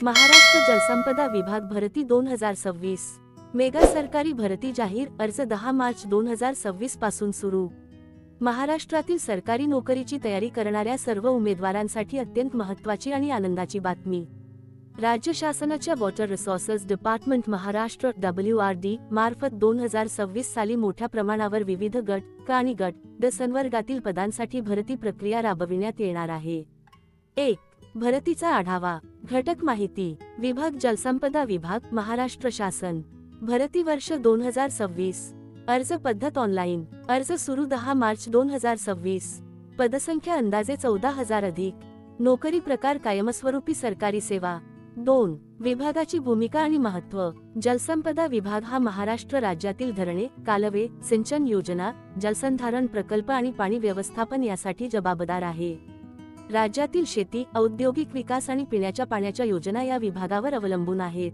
महाराष्ट्र जलसंपदा विभाग भरती 2026 मेगा सरकारी भरती जाहीर अर्ज 10 मार्च 2026 पासून सुरू। महाराष्ट्रातील सरकारी नोकरीची तयारी करणाऱ्या सर्व उमेदवारांसाठी अत्यंत महत्त्वाची आणि आनंदाची बातमी। राज्य शासनाच्या water resources department Maharashtra WRD मार्फत 2026 साली मोठ्या प्रमाणावर विविध गट क आणि गट ड संवर्गातील पदांसाठी भरती प्रक्रिया राबविण्यात येणार आहे। 1. भरतीचा आढावा। घटक माहिती। विभाग जलसंपदा विभाग महाराष्ट्र शासन। भरती वर्ष 2026। अर्ज पद्धत ऑनलाईन। अर्ज सुरू 10 मार्च 2026। पदसंख्या अंदाजे 14,000 अधिक। नोकरी प्रकार कायमस्वरूपी सरकारी सेवा। 2. विभागाची भूमिका आणि महत्त्व। जलसंपदा विभाग हा महाराष्ट्र राज्यातील धरणे, कालवे, सिंचन योजना, जलसंधारण प्रकल्प आणि पाणी व्यवस्थापन यासाठी जबाबदार आहे। राज्यातील शेती, औद्योगिक विकास आणि पिण्याच्या पाण्याच्या योजना या विभागावर अवलंबून आहेत।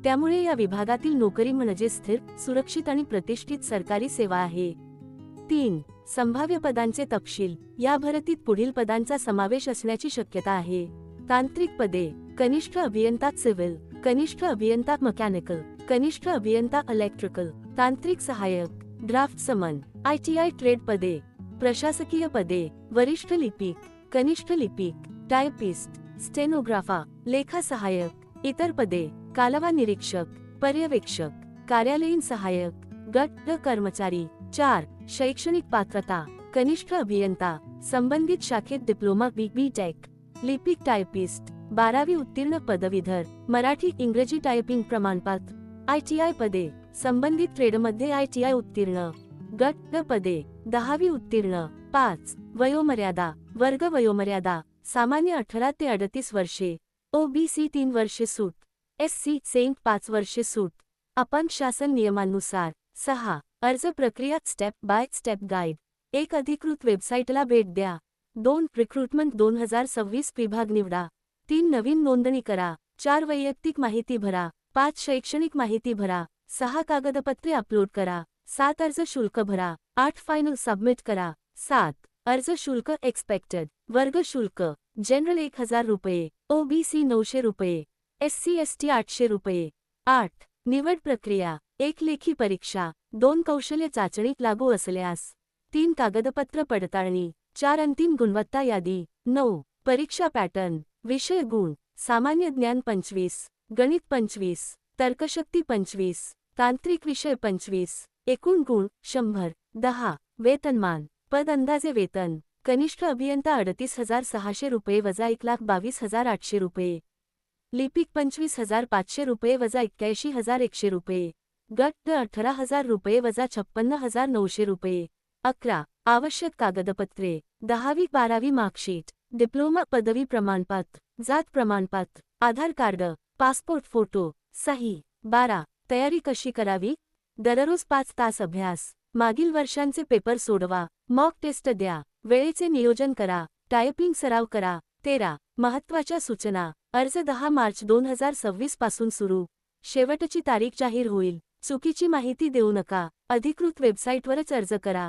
त्यामुळे या विभागातील नोकरी म्हणजे स्थिर, सुरक्षित आणि प्रतिष्ठित सरकारी सेवा आहे। 3. संभाव्य पदांचे तपशील। या भरतीत पुढील पदांचा समावेश असण्याची शक्यता आहे। तांत्रिक पदे: कनिष्ठ अभियंता सिव्हिल, कनिष्ठ अभियंता मेकॅनिकल, कनिष्ठ अभियंता इलेक्ट्रिकल, तांत्रिक सहाय्यक, ड्राफ्ट्समन, ITI ट्रेड पदे: प्रशासकीय पदे: वरिष्ठ लिपिक, कनिष्ठ लिपिक, टायपिस्ट, स्टेनोग्राफा, लेखा सहाय्यक। इतर पदे: कालवा निरीक्षक, पर्यवेक्षक, कार्यालयीन सहाय्यक, गट ड कर्मचारी। 4. शैक्षणिक पात्रता: कनिष्ठ अभियंता, संबंधित शाखेत डिप्लोमा BTech, लिपिक टायपिस्ट, 12वी उत्तीर्ण पदवीधर, मराठी इंग्रजी टायपिंग प्रमाणपत्र। ITI पदे: संबंधित ट्रेडमध्ये ITI उत्तीर्ण। गट ड पदे: 10वी उत्तीर्ण। 5. वयोमर्यादा: वर्ग वयोमर्यादा: सामान्य 18 ते 38 वर्षे, OBC 3 वर्षे सूट, SC सेंट 5 वर्षे सूट, अपंग शासन नियमानुसार। 6. अर्ज प्रक्रिया स्टेप बाय स्टेप गाईड। 1. अधिकृत वेबसाईटला भेट द्या। 2. रिक्रुटमेंट 2026 विभाग निवडा। 3. नवीन नोंदणी करा। 4. वैयक्तिक माहिती भरा। 5. शैक्षणिक माहिती भरा। 6. कागदपत्रे अपलोड करा। 7. अर्ज शुल्क भरा। 8. फायनल सबमिट करा। 7. अर्ज शुल्क एक्सपेक्टेड। वर्ग शुल्क: जनरल 1000 रुपये, OBC 900 रुपये, SC ST 800 रुपये। 8. निवड प्रक्रिया: 1. लेखी परीक्षा, 2. कौशल्य चाचणी लागू असल्यास, 3. कागदपत्र पडताळणी, 4. अंतिम गुणवत्ता यादी। 9. परीक्षा पॅटर्न: विषय गुण: सामान्य ज्ञान 25, गणित 25, तर्कशक्ती 25, तांत्रिक विषय 25, एकूण गुण 100। 10. वेतनमान: पद अंदाजे वेतन: कनिष्ठ अभियंता 38,600 रुपये वजा 1,22,800 रुपये, लिपिक 25,500 रुपये वजा 81,100 रुपये, गट ड 18,000 रुपये वजा 56,900 रुपये। 11. आवश्यक कागदपत्रे: 10वी 12वी मार्कशीट, डिप्लोमा पदवी प्रमाणपत्र, जात प्रमाणपत्र, आधार कार्ड, पासपोर्ट फोटो, सही। 12. तयारी कशी करावी? दररोज 5 तास अभ्यास, मागील वर्षांचे पेपर सोडवा, मॉक टेस्ट द्या, वेळेचे नियोजन करा, टायपिंग सराव करा। 13. महत्त्वाच्या सूचना: अर्ज 10 मार्च 2026 पासून सुरू। शेवटची तारीख जाहीर होईल। चुकीची माहिती देऊ नका। अधिकृत वेबसाईटवरच अर्ज करा।